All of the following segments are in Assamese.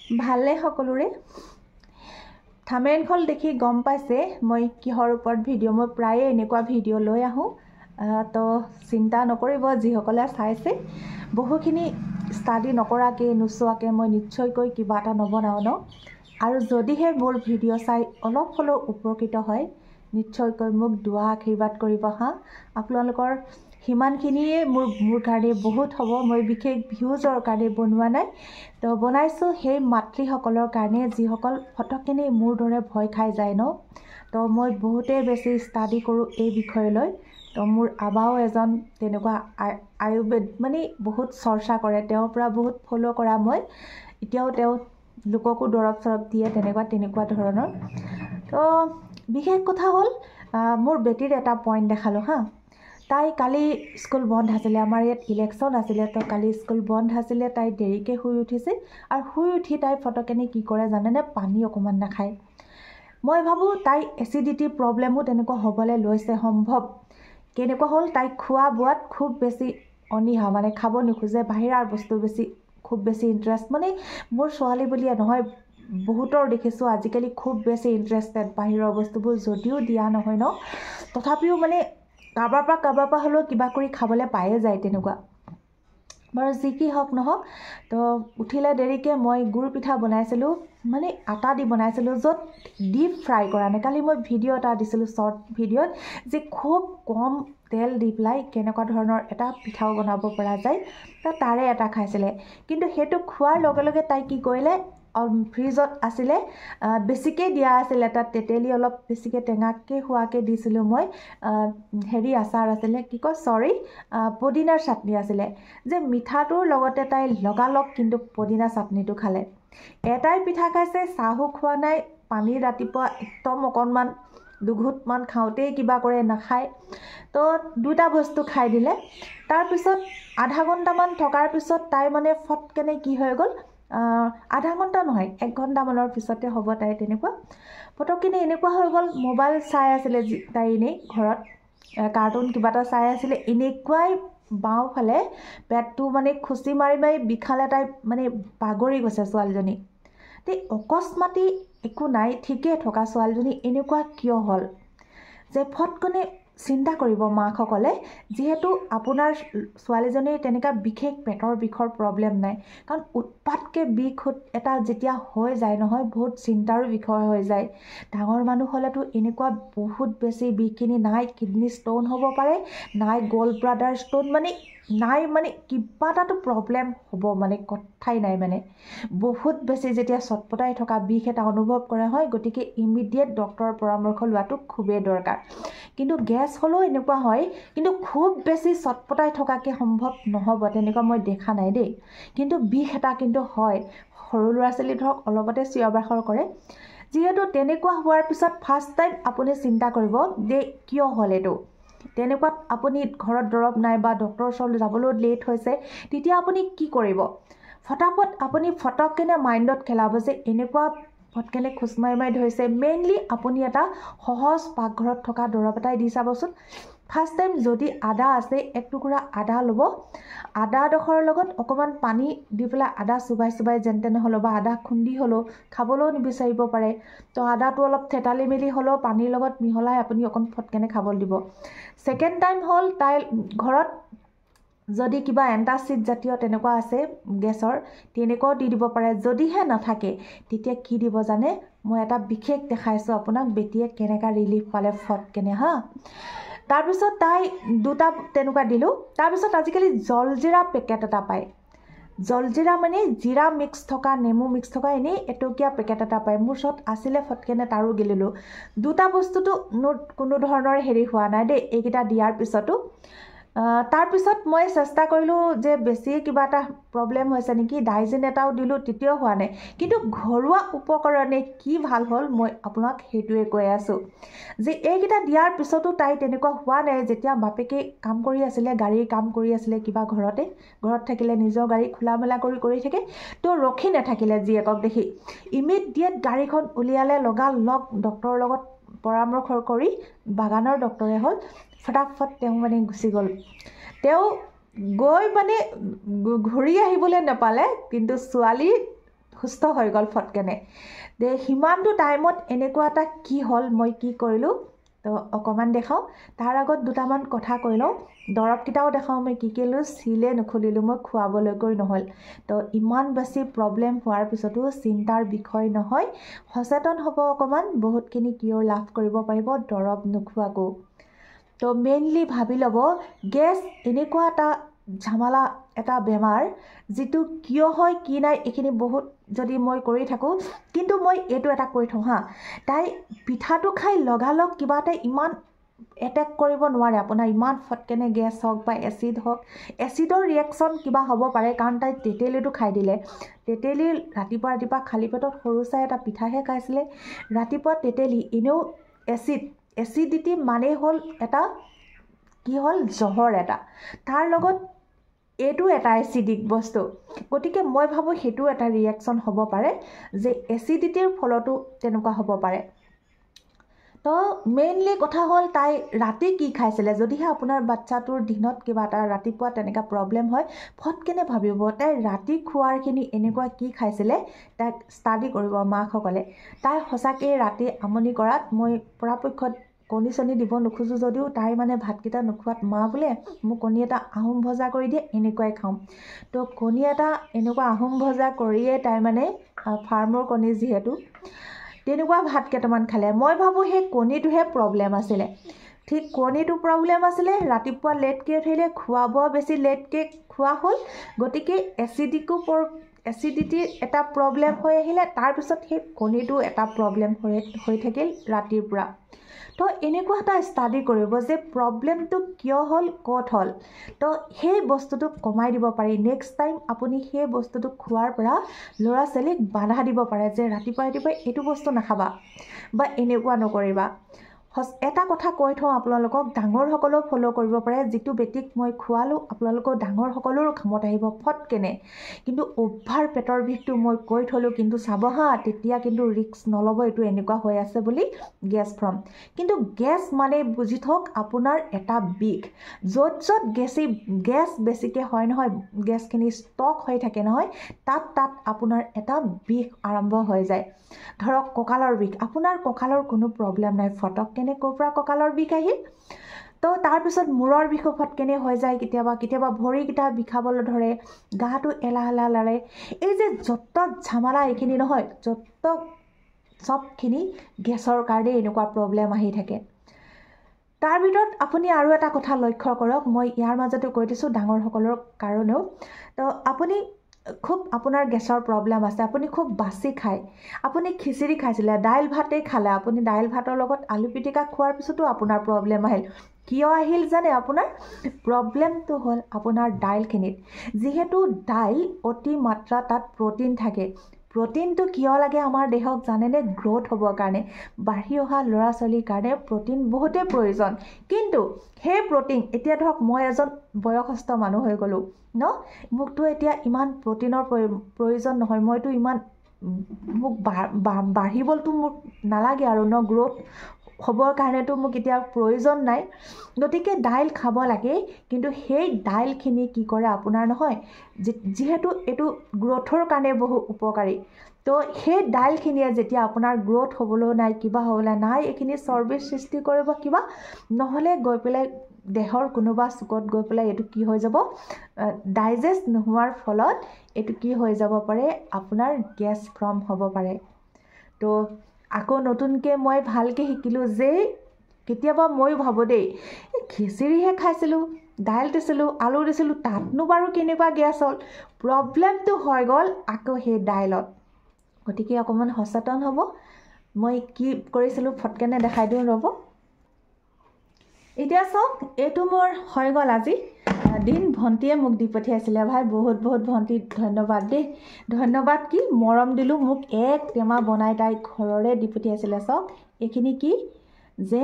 ভালে সকলোৰে থাম্বনেইলখন দেখি গম পাইছে মই কিহৰ ওপৰত ভিডিঅ' মই প্ৰায়ে এনেকুৱা ভিডিঅ' লৈ আহোঁ তো চিন্তা নকৰিব যিসকলে চাইছে বহুখিনি ষ্টাডি নকৰাকৈ নোচোৱাকৈ মই নিশ্চয়কৈ কিবা এটা নবনাওঁ ন আৰু যদিহে মোৰ ভিডিঅ' চাই অলপ হ'লেও উপকৃত হয় নিশ্চয়কৈ মোক দুৱা আশীৰ্বাদ কৰিব হা আপোনালোকৰ সিমানখিনিয়ে মোৰ কাৰণে বহুত হ'ব মই বিশেষ ভিউজৰ কাৰণে বনোৱা নাই তো বনাইছোঁ সেই মাতৃসকলৰ কাৰণে যিসকল ফটককেনে মোৰ দৰে ভয় খাই যায় ন তো মই বহুতেই বেছি ষ্টাডি কৰোঁ এই বিষয় লৈ তো মোৰ আবাও এজন তেনেকুৱা আয়ুৰ্বেদ মানে বহুত চৰ্চা কৰে তেওঁৰ পৰা বহুত ফ'ল' কৰা মই এতিয়াও তেওঁ লোককো দৰৱ চৰৱ দিয়ে তেনেকুৱা ধৰণৰ তো বিশেষ কথা হ'ল মোৰ বেটীৰ এটা পইণ্ট দেখালোঁ হা তাই কালি স্কুল বন্ধ আছিলে আমাৰ ইয়াত ইলেকশ্যন আছিলে তো কালি স্কুল বন্ধ আছিলে তাই দেৰিকৈ শুই উঠিছে আৰু শুই উঠি তাই ফটকেনে কি কৰে জানেনে পানী অকণমান নাখায় মই ভাবোঁ তাই এচিডিটি প্ৰব্লেমো তেনেকুৱা হ'বলৈ লৈছে সম্ভৱ কেনেকুৱা হ'ল তাই খোৱা বোৱাত খুব বেছি অনীহা মানে খাব নোখোজে বাহিৰাৰ বস্তু বেছি খুব বেছি ইণ্টাৰেষ্ট মানে মোৰ ছোৱালী বুলিয়ে নহয় বহুতৰ দেখিছোঁ আজিকালি খুব বেছি ইণ্টাৰেষ্টেড বাহিৰৰ বস্তুবোৰ যদিও দিয়া নহয় ন তথাপিও মানে কাৰোবাৰ পৰা হ'লেও কিবা কৰি খাবলৈ পায়ে যায় তেনেকুৱা বাৰু যি কি হওক নহওক তো উঠিলে দেৰিকৈ মই গুড় পিঠা বনাইছিলোঁ মানে আটা দি বনাইছিলোঁ য'ত ডিপ ফ্ৰাই কৰা নাই কালি মই ভিডিঅ' এটা দিছিলোঁ শ্বৰ্ট ভিডিঅ'ত যে খুব কম তেল দি পেলাই কেনেকুৱা ধৰণৰ এটা পিঠাও বনাব পৰা যায় তো তাৰে এটা খাইছিলে কিন্তু সেইটো খোৱাৰ লগে লগে তাই কি কৰিলে ফ্ৰিজত আছিলে বেছিকৈ দিয়া আছিলে তাত তেতেলী অলপ বেছিকৈ টেঙাকৈ হোৱাকৈ দিছিলোঁ মই হেৰি আচাৰ আছিলে কি কয় পদিনাৰ চাটনি আছিলে যে মিঠাটোৰ লগতে তাই লগালগ কিন্তু পদিনা চাটনিটো খালে এটাই পিঠা খাইছে চাহো খোৱা নাই পানী ৰাতিপুৱা একদম অকণমান দুঘুটমান খাওঁতেই কিবা কৰে নাখায় তো দুটা বস্তু খাই দিলে তাৰপিছত আধা ঘণ্টামান থকাৰ পিছত তাই মানে ফটকেনে কি হৈ গ'ল আধা ঘণ্টা নহয় 1 ঘণ্টামানৰ পিছতে হ'ব তাই তেনেকুৱা ফটককেনে এনেকুৱা হৈ গ'ল মোবাইল চাই আছিলে তাই এনেই ঘৰত কাৰ্টুন কিবা এটা চাই আছিলে এনেকুৱাই বাওঁফালে পেটটো মানে খুচি মাৰি বিষালে তাই মানে বাগৰি গৈছে ছোৱালীজনী তে অকস্মাতে একো নাই ঠিকেই থকা ছোৱালীজনী এনেকুৱা কিয় হ'ল যে ফটকনে চিন্তা কৰিব মাকসকলে যিহেতু আপোনাৰ ছোৱালীজনীৰ তেনেকুৱা বিশেষ পেটৰ বিষৰ প্ৰব্লেম নাই কাৰণ উৎপাতকৈ বিষ এটা যেতিয়া হৈ যায় নহয় বহুত চিন্তাৰো বিষয় হৈ যায় ডাঙৰ মানুহ হ'লেতো এনেকুৱা বহুত বেছি বিষখিনি নাই কিডনী ষ্টোন হ'ব পাৰে নাই গ'ল্ড ব্লাডাৰ ষ্টোন মানে নাই মানে কিবা এটাতো প্ৰব্লেম হ'ব মানে কথাই নাই মানে বহুত বেছি যেতিয়া চটপটাই থকা বিষ এটা অনুভৱ কৰা হয় গতিকে ইমিডিয়েট ডক্তৰৰ পৰামৰ্শ লোৱাটো খুবেই দৰকাৰ কিন্তু গেছ হ'লেও এনেকুৱা হয় কিন্তু খুব বেছি চটপটাই থকাকৈ সম্ভৱ নহ'ব তেনেকুৱা মই দেখা নাই দেই কিন্তু বিষ এটা কিন্তু হয় সৰু ল'ৰা ছোৱালী ধৰক অলপতে চিঞৰ বাখৰ কৰে যিহেতু তেনেকুৱা হোৱাৰ পিছত ফাৰ্ষ্ট টাইম আপুনি চিন্তা কৰিব যে কিয় হ'ল এইটো তেনেকুৱাত আপুনি ঘৰত দৰৱ নাই বা ডক্তৰৰ ওচৰলৈ যাবলৈ লেট হৈছে তেতিয়া আপুনি কি কৰিব ফটাফট আপুনি ফটককেনে মাইণ্ডত খেলাব যে এনেকুৱা ফটকেনে খোজ মাৰি ধৰিছে মেইনলি আপুনি এটা সহজ পাকঘৰত থকা দৰৱ এটাই দি চাবচোন ফাৰ্ষ্ট টাইম যদি আদা আছে 1 টুকুৰা আদা ল'ব আদাডোখৰৰ লগত অকণমান পানী দি পেলাই আদা চুবাই যেন তেনে হ'লেও বা আদা খুন্দি হ'লেও খাবলৈও নিবিচাৰিব পাৰে তো আদাটো অলপ থেতালি মেলি হ'লেও পানীৰ লগত মিহলাই আপুনি অকণ ফটকেনে খাবলৈ দিব ছেকেণ্ড টাইম হ'ল তাই ঘৰত যদি কিবা এণ্টাচিড জাতীয় তেনেকুৱা আছে গেছৰ তেনেকুৱাও দি দিব পাৰে যদিহে নাথাকে তেতিয়া কি দিব জানে মই এটা বিশেষ দেখাইছোঁ আপোনাক বেটিয়ে কেনেকুৱা ৰিলিফ পালে ফটকেনে হা তাৰপিছত তাই দুটা তেনেকুৱা দিলোঁ তাৰপিছত আজিকালি জলজিৰা পেকেট এটা পায় জলজিৰা মানে জিৰা মিক্স থকা নেমু মিক্স থকা এনেই এটকীয়া পেকেট এটা পায় মোৰ ওচৰত আছিলে ফটকেনে তাৰো গেলিলোঁ দুটা বস্তুটো কোনো ধৰণৰ হেৰি হোৱা নাই দেই এইকেইটা দিয়াৰ পিছতো তাৰপিছত মই চেষ্টা কৰিলোঁ যে বেছি কিবা এটা প্ৰব্লেম হৈছে নেকি ডাইজিন এটাও দিলোঁ তেতিয়াও হোৱা নাই কিন্তু ঘৰুৱা উপকৰণে কি ভাল হ'ল মই আপোনাক সেইটোৱে কৈ আছোঁ যে এইকেইটা দিয়াৰ পিছতো তাই তেনেকুৱা হোৱা নাই যেতিয়া বাপেকে কাম কৰি আছিলে গাড়ীৰ কাম কৰি আছিলে কিবা ঘৰত থাকিলে নিজৰ গাড়ী খোলা মেলা কৰি থাকে তো ৰখি নাথাকিলে জীয়েকক দেখি ইমিডিয়েট গাড়ীখন উলিয়ালে লগালগ ডক্তৰৰ লগত পৰামৰ্শ কৰি বাগানৰ ডক্তৰে হ'ল ফটাফট তেওঁ মানে গুচি গ'ল তেওঁ গৈ মানে ঘূৰি আহিবলৈ নাপালে কিন্তু ছোৱালী সুস্থ হৈ গ'ল ফটকেনে দে সিমানটো টাইমত এনেকুৱা এটা কি হ'ল মই কি কৰিলোঁ তো অকণমান দেখাওঁ তাৰ আগত দুটামান কথা কৈ লওঁ দৰৱকেইটাও দেখাওঁ মই কি লৈছোঁ চিলে নুখুলিলোঁ মই খুৱাবলৈকৈ নহ'ল তো ইমান বেছি প্ৰব্লেম হোৱাৰ পিছতো চিন্তাৰ বিষয় নহয় সচেতন হ'ব অকণমান বহুতখিনি কিয়ৰ লাভ কৰিব পাৰিব দৰৱ নোখোৱাকো তো মেইনলি ভাবি ল'ব গেছ এনেকুৱা এটা ঝামেলা এটা বেমাৰ যিটো কিয় হয় কি নাই এইখিনি বহুত যদি মই কৰি থাকোঁ কিন্তু মই এইটো এটা কৈ থওঁ হা তাই পিঠাটো খাই লগালগ কিবা এটা ইমান এটেক কৰিব নোৱাৰে আপোনাৰ ইমান ফটকেনে গেছ হওক বা এচিড হওক এচিডৰ ৰিয়েকশ্যন কিবা হ'ব পাৰে কাৰণ তাই তেতেলীটো খাই দিলে তেতেলী ৰাতিপুৱা খালী পেটত সৰু চাই এটা পিঠাহে খাইছিলে ৰাতিপুৱা তেতেলী এনেও এচিডিটি মানে হ'ল এটা কি হ'ল জহৰ এটা তাৰ লগত এইটো এটা এচিডিক বস্তু গতিকে মই ভাবোঁ সেইটো এটা ৰিয়েকশ্যন হ'ব পাৰে যে এচিডিটিৰ ফলতো তেনেকুৱা হ'ব পাৰে তো মেইনলি কথা হ'ল তাই ৰাতি কি খাইছিলে যদিহে আপোনাৰ বাচ্চাটোৰ দিনত কিবা এটা ৰাতিপুৱা তেনেকুৱা প্ৰব্লেম হয় ফটকেনে ভাবিব তাই ৰাতি খোৱাৰখিনি এনেকুৱা কি খাইছিলে তাইক ষ্টাডি কৰিব মাকসকলে তাই সঁচাকৈ ৰাতি আমনি কৰাত মই পৰাপক্ষত কণী চনি দিব নোখোজোঁ যদিও তাই মানে ভাতকেইটা নোখোৱাত মা বোলে মোক কণী এটা আহোম ভজা কৰি দিয়ে এনেকুৱাই খাওঁ তো কণী এটা এনেকুৱা আহোম ভজা কৰিয়ে তাই মানে ফাৰ্মৰ কণী যিহেতু তেনেকুৱা ভাত কেইটামান খালে মই ভাবোঁ সেই কণীটোহে প্ৰব্লেম আছিলে ঠিক কণীটো প্ৰব্লেম আছিলে ৰাতিপুৱা লেটকৈ উঠিলে খোৱা বোৱা বেছি লেটকৈ খোৱা হ'ল গতিকে এচিডিটিৰ এটা প্ৰব্লেম হৈ আহিলে তাৰপিছত সেই কণীটো এটা প্ৰব্লেম হৈ থাকিল ৰাতিৰ পৰা তো এনেকুৱা এটা ষ্টাডি কৰিব যে প্ৰব্লেমটো কিয় হ'ল ক'ত হ'ল তো সেই বস্তুটো কমাই দিব পাৰি নেক্সট টাইম আপুনি সেই বস্তুটো খোৱাৰ পৰা ল'ৰা ছোৱালীক বাধা দিব পাৰে যে ৰাতিপুৱা এইটো বস্তু নাখাবা বা এনেকুৱা নকৰিবা এটা কথা কৈ থওঁ আপোনালোকক ডাঙৰসকলেও ফ'ল' কৰিব পাৰে যিটো বেটিক মই খোৱালোঁ আপোনালোকৰ ডাঙৰসকলৰো কামত আহিব ফটকেনে কিন্তু অভাৰ পেটৰ বিষটো মই কৈ থ'লোঁ কিন্তু চাব হা তেতিয়া কিন্তু ৰিস্ক নল'ব এইটো এনেকুৱা হৈ আছে বুলি গেছ ফৰ্ম কিন্তু গেছ মানে বুজি থওক আপোনাৰ এটা বিষ য'ত গেছ বেছিকৈ হয় নহয় গেছখিনি ষ্টক হৈ থাকে নহয় তাত আপোনাৰ এটা বিষ আৰম্ভ হৈ যায় ধৰক কঁকালৰ বিষ আপোনাৰ কঁকালৰ কোনো প্ৰব্লেম নাই ফটককেনে ক'ৰ পৰা কঁকালৰ বিষ আহিল তো তাৰপিছত মূৰৰ বিষ ফটকেনে হৈ যায় কেতিয়াবা ভৰিকেইটা বিষাবলৈ ধৰে গাটো এলাহ লাগে এই যে যত ঝামেলা এইখিনি নহয় যত চবখিনি গেছৰ কাৰণে এনেকুৱা প্ৰব্লেম আহি থাকে তাৰ ভিতৰত আপুনি আৰু এটা কথা লক্ষ্য কৰক মই ইয়াৰ মাজতে কৈ দিছোঁ ডাঙৰসকলৰ কাৰণেও তো আপুনি খুব আপোনাৰ গেছৰ প্ৰব্লেম আছে আপুনি খুব বাছি খায় আপুনি খিচিৰি খাইছিলে দাইল ভাতেই খালে আপুনি দাইল ভাতৰ লগত আলু পিটিকা খোৱাৰ পিছতো আপোনাৰ প্ৰব্লেম আহিল কিয় আহিল জানে আপোনাৰ প্ৰব্লেমটো হ'ল আপোনাৰ দাইলখিনিত যিহেতু দাইল অতি মাত্ৰা তাত প্ৰ'টিন থাকে প্ৰ'টিনটো কিয় লাগে আমাৰ দেহক জানেনে গ্ৰ'থ হ'বৰ কাৰণে বাঢ়ি অহা ল'ৰা ছোৱালীৰ কাৰণে প্ৰ'টিন বহুতেই প্ৰয়োজন কিন্তু সেই প্ৰ'টিন এতিয়া ধৰক মই এজন বয়সস্থ মানুহ হৈ গ'লোঁ ন মোকতো এতিয়া ইমান প্ৰ'টিনৰ প্ৰয়োজন নহয় মইতো ইমান মোক বাঢ়িবলতো মোক নালাগে আৰু ন গ্ৰ'থ হ'বৰ কাৰণেতো মোক এতিয়া প্ৰয়োজন নাই গতিকে দাইল খাব লাগে কিন্তু সেই দাইলখিনি কি কৰে আপোনাৰ নহয় যিহেতু এইটো গ্ৰ'থৰ কাৰণে বহু উপকাৰী তো সেই দাইলখিনিয়ে যেতিয়া আপোনাৰ গ্ৰ'থ হ'বলৈ নাই কিবা হ'বলৈ নাই এইখিনি চৰ্বিৰ সৃষ্টি কৰিব কিবা নহ'লে গৈ পেলাই দেহৰ কোনোবা চুকত গৈ পেলাই এইটো কি হৈ যাব ডাইজেষ্ট নোহোৱাৰ ফলত এইটো কি হৈ যাব পাৰে আপোনাৰ গেছ ফৰ্ম হ'ব পাৰে তো আকৌ নতুনকৈ মই ভালকৈ শিকিলোঁ যে কেতিয়াবা ময়ো ভাবোঁ দেই এই খিচিৰিহে খাইছিলোঁ দাইল দিছিলোঁ আলু দিছিলোঁ তাতনো বাৰু কেনেকুৱা গেছ হ'ল প্ৰব্লেমটো হৈ গ'ল আকৌ সেই দাইলত গতিকে অকণমান সচেতন হ'ব মই কি কৰিছিলোঁ ফটকেনে দেখাই দিওঁ ৰ'ব এতিয়া চাওক এইটো মোৰ হৈ গ'ল আজি দিন ভণ্টিয়ে মোক দি পঠিয়াইছিলে ভাই বহুত ভণ্টি ধন্যবাদ দেই ধন্যবাদ কি মৰম দিলোঁ মোক এক টেমা বনাই তাই ঘৰৰে দি পঠিয়াইছিলে চাওক এইখিনি কি যে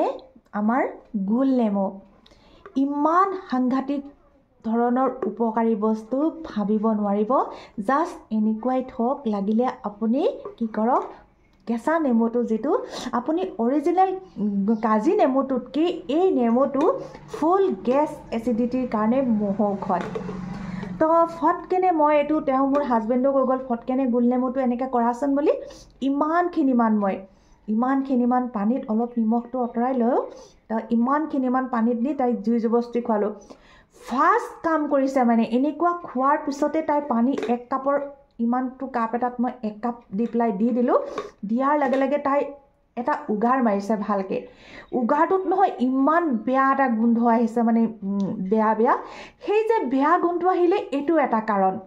আমাৰ গোল নেমু ইমান সাংঘাতিক ধৰণৰ উপকাৰী বস্তু ভাবিব নোৱাৰিব জাষ্ট এনেকুৱাই থওক লাগিলে আপুনি কি কৰক কেঁচা নেমুটো যিটো আপুনি অৰিজিনেল কাজি নেমুটোতকৈ এই নেমুটো ফুল গেছ এচিডিটিৰ কাৰণে মহৌষধ তো ফটকেনে মই এইটো তেওঁ মোৰ হাজবেণ্ডো কৈ গ'ল ফটকেনে গোলনেমুটো এনেকৈ কৰাচোন বুলি ইমানখিনিমান পানীত অলপ নিমখটো আঁতৰাই লৈ তো ইমানখিনিমান পানীত দি তাইক জুই জবস্তি খোৱালোঁ ফাৰ্ষ্ট কাম কৰিছে মানে এনেকুৱা খোৱাৰ পিছতে তাই পানী 1 কাপৰ ইমানটো কাপ এটাত মই 1 কাপ দি পেলাই দি দিলোঁ দিয়াৰ লগে লগে তাই এটা উগাৰ মাৰিছে ভালকৈ উগাৰটোত নহয় ইমান বেয়া এটা গোন্ধ আহিছে মানে বেয়া সেই যে বেয়া গোন্ধ আহিলে এইটো এটা কাৰণ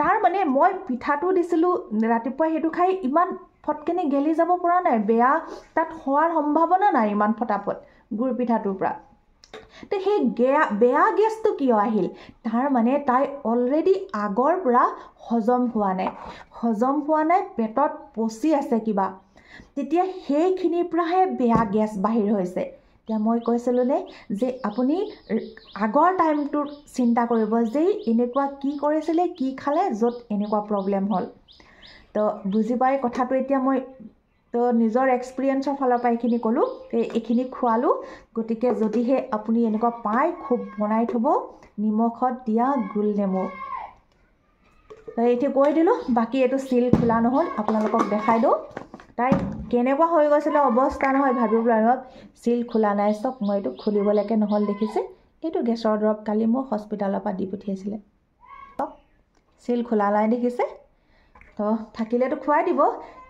তাৰ মানে মই পিঠাটো দিছিলোঁ ৰাতিপুৱা সেইটো খাই ইমান ফটকেনে গেলি যাব পৰা নাই বেয়া তাত হোৱাৰ সম্ভাৱনা নাই ইমান ফটাফট গুৰ পিঠাটোৰ পৰা তো সেই বেয়া গেছটো কিয় আহিল তাৰ মানে তাই অলৰেডি আগৰ পৰা হজম হোৱা নাই পেটত পচি আছে কিবা তেতিয়া সেইখিনিৰ পৰাহে বেয়া গেছ বাহিৰ হৈছে এতিয়া মই কৈছিলোঁ নে যে আপুনি আগৰ টাইমটোৰ চিন্তা কৰিব যে এনেকুৱা কি কৰিছিলে কি খালে য'ত এনেকুৱা প্ৰব্লেম হ'ল তো বুজি পাই কথাটো এতিয়া মই তো নিজৰ এক্সপিৰিয়েঞ্চৰ ফালৰ পৰা এইখিনি ক'লোঁ এইখিনি খোৱালোঁ গতিকে যদিহে আপুনি এনেকুৱা পায় খুব বনাই থ'ব নিমখত দিয়া গোলনেমু এতিয়া কৈ দিলোঁ বাকী এইটো চিল খোলা নহ'ল আপোনালোকক দেখাই দিওঁ তাই কেনেকুৱা হৈ গৈছিলে অৱস্থা নহয় ভাবিবলৈ অলপ চিল খোলা নাই চব মই এইটো খুলিবলৈকে নহ'ল দেখিছে এইটো গেছৰ দৰৱ কালি মোক হস্পিটালৰ পৰা দি পঠিয়াইছিলে চিল খোলা নাই দেখিছে তো থাকিলেতো খুৱাই দিব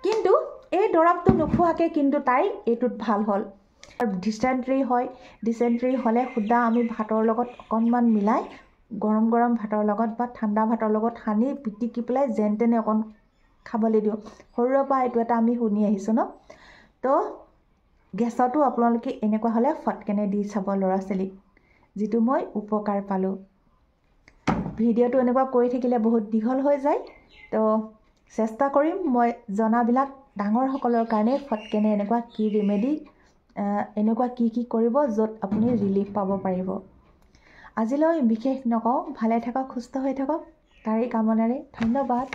কিন্তু এই দৰৱটো নোখোৱাকৈ কিন্তু তাই এইটোত ভাল হ'ল আৰু ডিচেণ্ট্ৰি হ'লে সুদা আমি ভাতৰ লগত অকণমান মিলাই গৰম ভাতৰ লগত বা ঠাণ্ডা ভাতৰ লগত সানি পিটিকি পেলাই যেন তেনে অকণ খাবলৈ দিওঁ সৰুৰে পৰা এইটো এটা আমি শুনি আহিছোঁ ন তো গেছতো আপোনালোকে এনেকুৱা হ'লে ফটকেনে দি চাব ল'ৰা ছোৱালীক যিটো মই উপকাৰ পালোঁ ভিডিঅ'টো এনেকুৱা কৰি থাকিলে বহুত দীঘল হৈ যায় তো চেষ্টা কৰিম মই জনাবিলাক ডাঙৰসকলৰ কাৰণে ফটকেনে এনেকুৱা কি ৰেমেডি এনেকুৱা কি কৰিব য'ত আপুনি ৰিলিফ পাব পাৰিব আজিলৈ বিশেষ নকওঁ ভালে থাকক সুস্থ হৈ থাকক তাৰেই কামনাৰে ধন্যবাদ